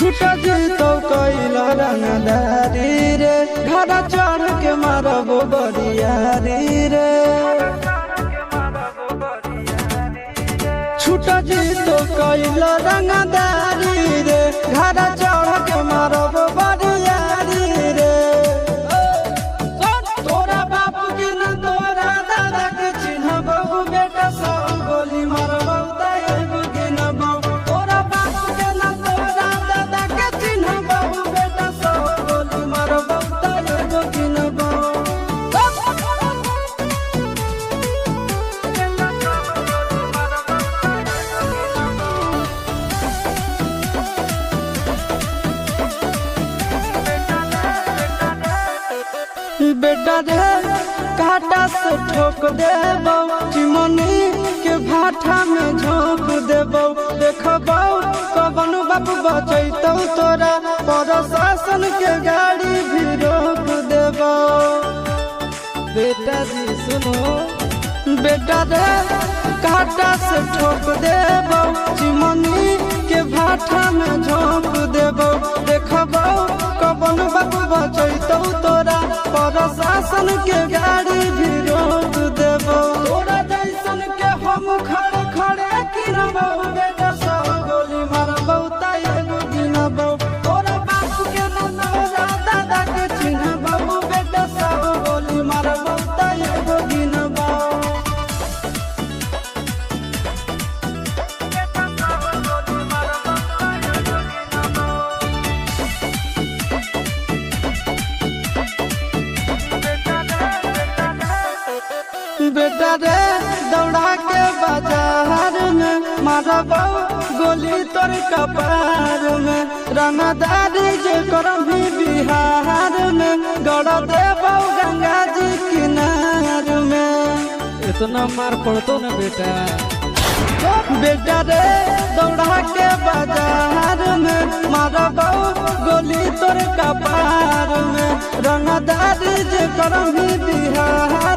छूट जीतो कैला रंगदारी रे घर चढ़ के मारबो बरियारी रे छूट जीतो कैला रंगदारी रे घर चढ़ के मारबो बरियारी रे तोरा बाप के न तोरा दादा के चिन्हबो बेटा सब गोली मारबो ताएगो गिनबो तोरा बाप के न तोरा दादा के चिन्हबो बेटा सब गोली मारबो ताएगो गिनबो बेटा रे काटा से ठोक देबो चिमनी के भाठा में झोंक देबो देखबो कवन बाप बचैतौ तोरा प्रशासन के गाड़ी भी रोक देबो बेटा जी सुनो बेटा रे काटा से ठोक देबो चिमनी के भाठा में झोंक देबो देखबो कवन बाप बचैतौ तोरा प्रशासन के गाड़ी भी रोक देबो तोरा जैसन के हम खड़े खड़े गिनबो बेटा सब गोली मारबो ताएगो गिनबो तोरा बाप के न तोरा दादा के चिन्हबो बेटा सब गोली मारबो ताएगो गिनबो बेटा रे दौड़ा के बाजार में मारबो गोली तोर कपार में रंगदारी जे करभी बिहार में गड़ देबो गंगा जी किनार में इतना मार पड़तो ना बेटा बेटा रे दौड़ा के बाजार में मारबो गोली तोर कपार में रंगदारी जे करभी बिहार